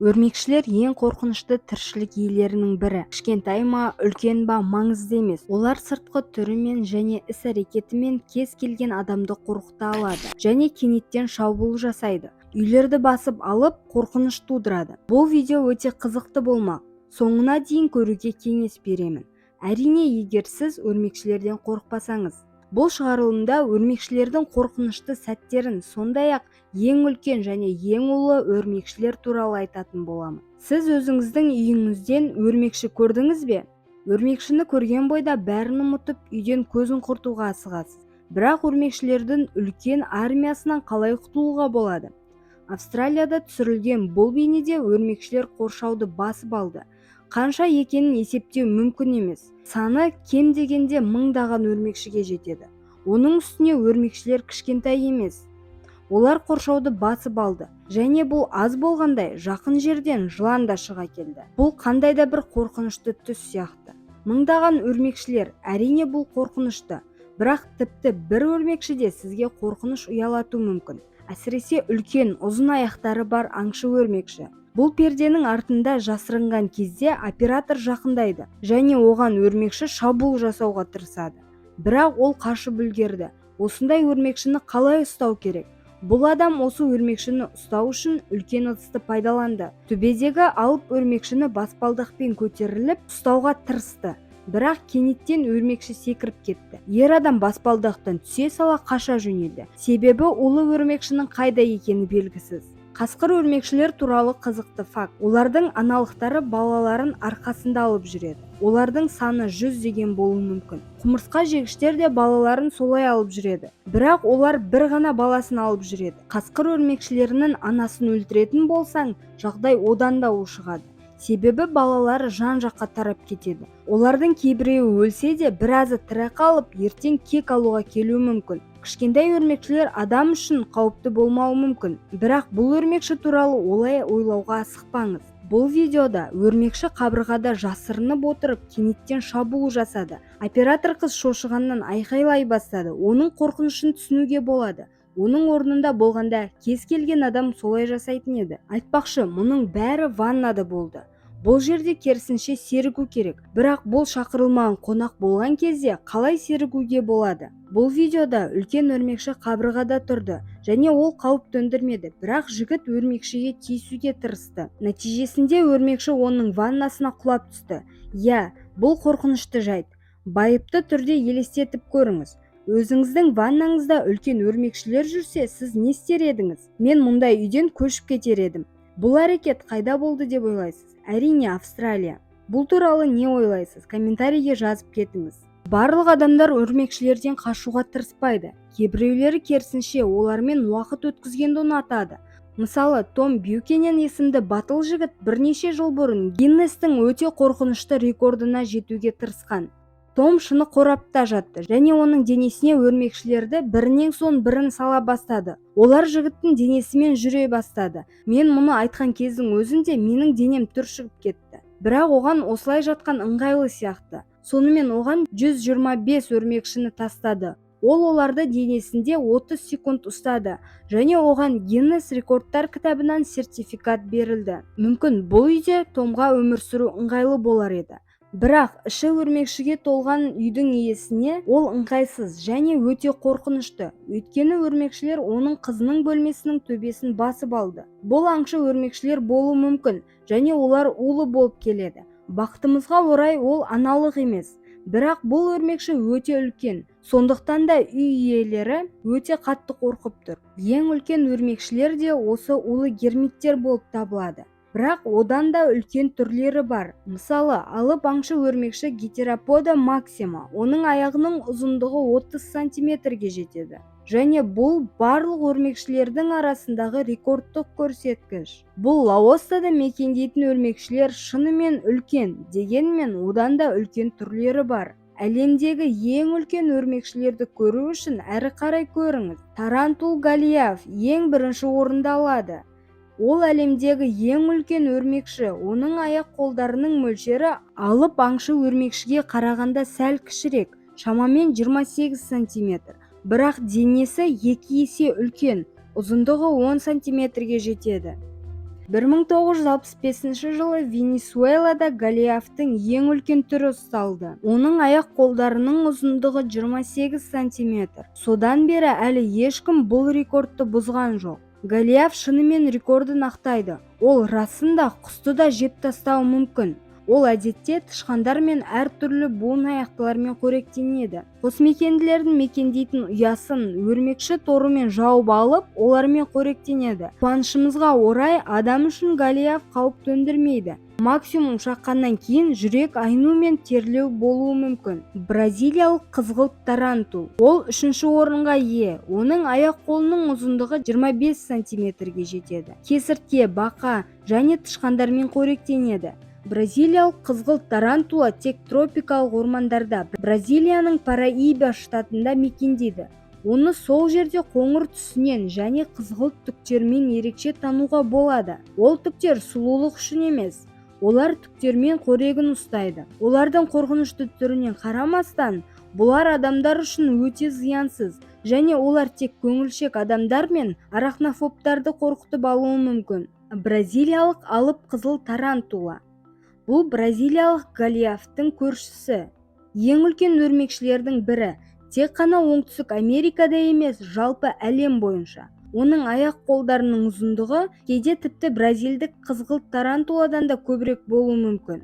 Өрмекшілер ең қорқынышты тіршілік иелерінің бірі. Кішкентай ма, үлкен ба маңызды емес. Олар сыртқы түрімен және іс-әрекетімен кез келген адамды қорқыта алады және кенеттен шабуыл жасайды. Үйлерді басып алып, қорқыныш тудырады. Бұл видео өте қызықты болмақ. Соңына дейін көруге кеңес беремін. Әрине, егер сіз өрмекшілерден қорықпасаңыз. Бұл шығарылымда өрмекшілердің қорқынышты сәттерін, сондай-ақ ең үлкен және ең ұлы өрмекшілер туралы айтатын боламын. Сіз өзіңіздің үйіңізден өрмекші көрдіңіз бе? Өрмекшіні көрген бойда бәрін ұмытып, үйден көзін құртуға асығасыз. Бірақ өрмекшілердің үлкен армиясынан қалай құтылуға болады? Австралияда түсірілген бұл бейнеде өрмекшілер қоршауды басып алды. Қанша екенін есептеу мүмкін емес. Саны кем дегенде мыңдаған өрмекшіге жетеді. Оның үстіне өрмекшілер кішкентай емес. Олар қоршауды басып алды. Және бұл аз болғандай, жақын жерден жылан да шыға келді. Бұл қандай да бір қорқынышты түс сияқты. Мыңдаған өрмекшілер, әрине бұл қорқынышты. Бірақ тіпті бір өрмекші де сізге қорқыныш ұялату мүмкін. Әсіресе үлкен, ұзын аяқтары бар аңшы өрмекші. Бұл перденің артында жасырынған кезде оператор жақындайды және оған өрмекші шабуыл жасауға тырысады. Бірақ ол қашып үлгерді. Осындай өрмекшіні қалай ұстау керек? Бұл адам осы өрмекшіні ұстау үшін үлкен ыдысты пайдаланды. Төбедегі алып өрмекшіні баспалдақпен көтеріліп ұстауға тырысты. Бірақ кенеттен өрмекші секіріп кетті. Ер адам баспалдақтан түсе сала қаша жөнелді. Себебі ұлы өрмекшінің қайда екені белгісіз. Қасқыр өрмекшілер туралы қызықты факт. Олардың аналықтары балаларын арқасында алып жүреді. Олардың саны 100 деген болуы мүмкін. Құмырсқа жегіштер де балаларын солай алып жүреді. Бірақ олар бір ғана баласын алып жүреді. Қасқыр өрмекшілерінің анасын өлтіретін болсаң, жағдай одан да ушығады. Себебі балалары жан-жаққа тарап кетеді. Олардың кейбіреуі өлсе де, біразы тірі қалып, ертең кек алуға келуі мүмкін. Кішкентай өрмекшілер адам үшін қауіпті болмауы мүмкін. Бірақ бұл өрмекші туралы олай ойлауға асықпаңыз. Бұл видеода өрмекші қабырғада жасырынып отырып, кенеттен шабуыл жасады. Оператор қыз шошығаннан айқайлай бастады. Оның қорқынышын түсінуге болады. Оның орнында болғанда кез келген адам солай жасайтын еді. Айтпақшы, мұның бәрі ваннада болды. Бұл жерде керісінше серігу керек. Бірақ бұл шақырылмаған қонақ болған кезде қалай серігуге болады? Бұл видеода үлкен өрмекші қабырғада тұрды және ол қауіп төндірмеді, бірақ жігіт өрмекшіге тиісуге тырысты. Нәтижесінде өрмекші оның ваннасына құлап түсті. Бұл қорқынышты жайт. Байыпты түрде елестетіп көріңіз. Өзіңіздің ваннаңызда үлкен өрмекшілер жүрсе, сіз не істер едіңіз? Мен мұндай үйден көшіп кетер едім. Бұл әрекет қайда болды деп ойлайсыз? Әрине, Австралия. Бұл туралы не ойлайсыз? Комментарийге жазып кетіңіз. Барлық адамдар өрмекшілерден қашуға тырыспайды. Кейбіреулері керісінше олармен уақыт өткізгенді ұнатады. Мысалы, Том Бьюкенен есімді батыл жігіт бірнеше жыл бұрын Гиннестің өте қорқынышты рекордына жетуге тырысқан. Том шыны қорапта жатты және оның денесіне өрмекшілерді бірінен соң бірін сала бастады. Олар жігіттің денесімен жүре бастады. Мен мұны айтқан кездің өзінде менің денем түршігіп кетті. Бірақ оған осылай жатқан ыңғайлы сияқты. Сонымен оған 125 өрмекшіні тастады. Ол оларды денесінде 30 секунд ұстады және оған Гиннес рекордтар кітабынан сертификат берілді. Мүмкін бұл үйде Томға өмір сүру ыңғайлы болар еді. Бірақ іші өрмекшіге толған үйдің иесіне ол ыңғайсыз және өте қорқынышты. Өйткені өрмекшілер оның қызының бөлмесінің төбесін басып алды. Бұл аңшы өрмекшілер болуы мүмкін және олар улы болып келеді. Бақытымызға орай ол аналық емес. Бірақ бұл өрмекші өте үлкен. Сондықтан да үй иелері өте қатты қорқып тұр. Ең үлкен өрмекшілер де осы улы гермиттер болып табылады. Бірақ одан да үлкен түрлері бар. Мысалы, алып аңшы өрмекші Гетеропода максима. Оның аяғының ұзындығы 30 сантиметрге жетеді. Және бұл барлық өрмекшілердің арасындағы рекордтық көрсеткіш. Бұл Лаостада мекендейтін өрмекшілер шынымен үлкен, дегенмен одан да үлкен түрлері бар. Әлемдегі ең үлкен өрмекшілерді көру үшін әрі қарай көріңіз. Тарантул Голиаф ең бірінші орында алады. Ол әлемдегі ең үлкен өрмекші. Оның аяқ-қолдарының мөлшері алып аңшы өрмекшіге қарағанда сәл кішірек, шамамен 28 сантиметр. Бірақ денесі 2 есе үлкен, ұзындығы 10 сантиметрге жетеді. 1965 жылы Венесуэлада голиафтың ең үлкен түрі ұсталды. Оның аяқ-қолдарының ұзындығы 28 сантиметр. Содан бері әлі ешкім бұл рекордты бұзған жоқ. Голиаф шынымен рекордын ақтайды. Ол расында құсты да жеп тастауы мүмкін. Ол әдетте тышқандар мен әртүрлі буын аяқтылармен қоректенеді. Қосмекенділердің мекендейтін ұясын өрмекші торымен жауып алып, олармен қоректенеді. Қуанышымызға орай, адам үшін голиаф қауіп төндірмейді. Максимум шаққаннан кейін жүрек айну мен терлеу болуы мүмкін. Бразилиялық қызғылт тарантул. Ол 3-ші орынға ие. Оның аяқ-қолының ұзындығы 25 сантиметрге жетеді. Кесіртке, бақа және тышқандармен қоректенеді. Бразилиялық қызғылт тарантула тек тропикалық ормандарда, Бразилияның Параиба штатында мекендейді. Оны сол жерде қоңыр түсінен және қызғылт түктермен ерекше тануға болады. Ол түктер сұлулық үшін емес, олар түктермен қорегін ұстайды. Олардың қорқынышты түрінен қарамастан, бұлар адамдар үшін өте зиянсыз, және олар тек көңілшек адамдар мен арахнофобтарды қорқытып алуы мүмкін. Бразилиялық алып қызыл тарантула. Бұл бразилиялық голиафтың көршісі. Ең үлкен өрмекшілердің бірі. Тек қана Оңтүстік Америкада емес, жалпы әлем бойынша. Оның аяқ-қолдарының ұзындығы кейде тіпті бразилдік қызғылт тарантуладан да көбірек болуы мүмкін.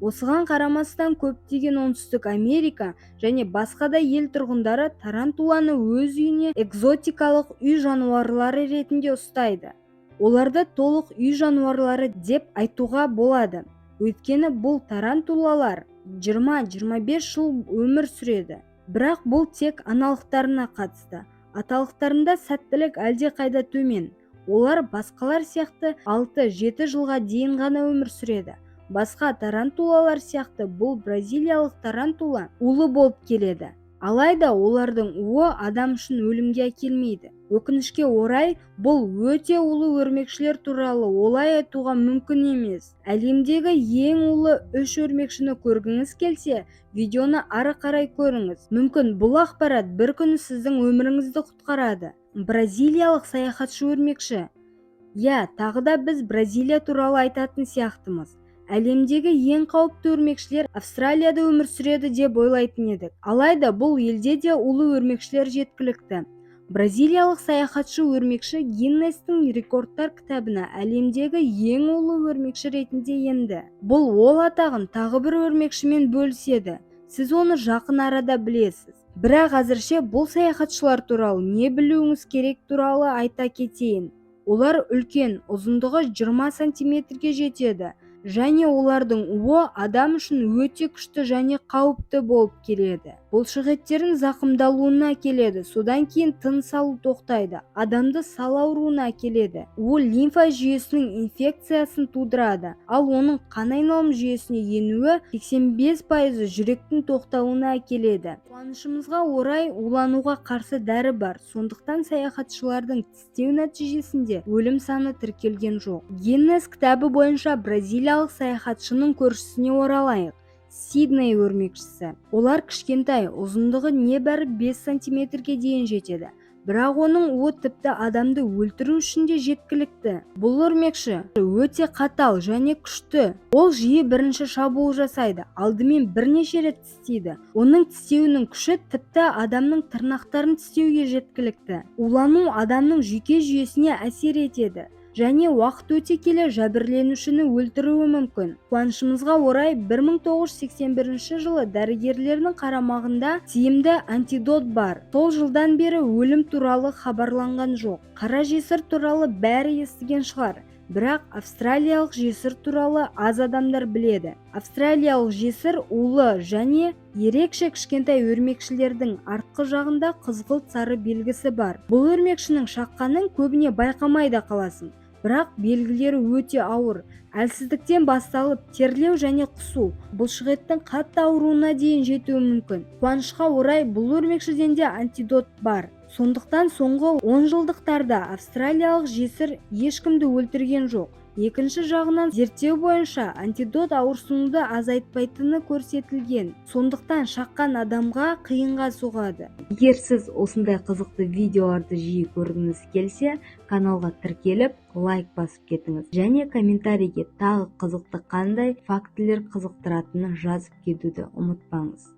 Осыған қарамастан көптеген Оңтүстік Америка және басқа да ел тұрғындары тарантуланы өз үйіне экзотикалық үй жануарлары ретінде ұстайды. Оларды толық үй жануарлары деп айтуға болады. Өйткені бұл тарантулалар 20-25 жыл өмір сүреді. Бірақ бұл тек аналықтарына қатысты. Аталықтарында сәттілік әлде қайда төмен. Олар басқалар сияқты 6-7 жылға дейін ғана өмір сүреді. Басқа тарантулалар сияқты бұл бразилиялық тарантула улы болып келеді. Алайда олардың уы адам үшін өлімге әкелмейді. Өкінішке орай, бұл өте улы өрмекшілер туралы олай айтуға мүмкін емес. Әлемдегі ең улы 3 өрмекшіні көргіңіз келсе, видеоны ары қарай көріңіз. Мүмкін бұл ақпарат бір күні сіздің өміріңізді құтқарады. Бразилиялық саяхатшы өрмекші. Тағы да біз Бразилия туралы айтатын сияқтымыз. Әлемдегі ең қауіпті өрмекшілер Австралияда өмір сүреді деп ойлайтын едік. Алайда бұл елде де улы өрмекшілер жеткілікті. Бразилиялық саяхатшы өрмекші Гиннестің рекордтар кітабына әлемдегі ең улы өрмекші ретінде енді. Бұл ол атағын тағы бір өрмекшімен бөліседі. Сіз оны жақын арада білесіз. Бірақ әзірше бұл саяхатшылар туралы не білуіңіз керек туралы айта кетейін. Олар үлкен, ұзындығы 20 сантиметрге жетеді. Және олардың уы адам үшін өте күшті және қауіпті болып келеді. Бұлшықеттердің зақымдалуына әкеледі, содан кейін тыныс алу тоқтайды, адамды сал ауруына әкеледі. Ол лимфа жүйесінің инфекциясын тудырады, ал оның қан айналым жүйесіне енуі 85% жүректің тоқтауына әкеледі. Қуанышымызға орай, улануға қарсы дәрі бар, сондықтан саяхатшылардың тістеу нәтижесінде өлім саны тіркелген жоқ. Гиннес кітабы бойынша бразилиялық саяхатшының көршісіне оралайық. Сидней өрмекшісі. Олар кішкентай, ұзындығы небәрі 5 сантиметрге дейін жетеді. Бірақ оның уы тіпті адамды өлтіру үшін де жеткілікті. Бұл өрмекші өте қатал және күшті. Ол жиі бірінші шабуыл жасайды, алдымен бірнеше рет тістейді. Оның тістеуінің күші тіпті адамның тырнақтарын тістеуге жеткілікті. Улану адамның жүйке жүйесіне әсер етеді. Және уақыт өте келе жәбірленушіні өлтіруі мүмкін. Қуанышымызға орай 1981 жылы дәрігерлердің қарамағында тиімді антидот бар. Сол жылдан бері өлім туралы хабарланған жоқ. Қара жесір туралы бәрі естіген шығар. Бірақ австралиялық жесір туралы аз адамдар біледі. Австралиялық жесір улы және ерекше кішкентай өрмекшілердің артқы жағында қызғылт сары белгісі бар. Бұл өрмекшінің шаққанын көбіне байқамай да қаласың. Бірақ белгілері өте ауыр. Әлсіздіктен басталып терлеу және құсу, бұлшықеттің қатты ауруына дейін жетуі мүмкін. Қуанышқа орай бұл өрмекшіден де антидот бар. Сондықтан соңғы 10 жылдықтарда австралиялық жесір ешкімді өлтірген жоқ. Екінші жағынан зерттеу бойынша антидот ауырсынуды азайтпайтыны көрсетілген. Сондықтан шаққан адамға қиынға соғады. Егер сіз осындай қызықты видеоларды жиі көргіңіз келсе, каналға тіркеліп, лайк басып кетіңіз. Және комментарийге тағы қызықты қандай фактілер қызықтыратынын жазып кетуді ұмытпаңыз.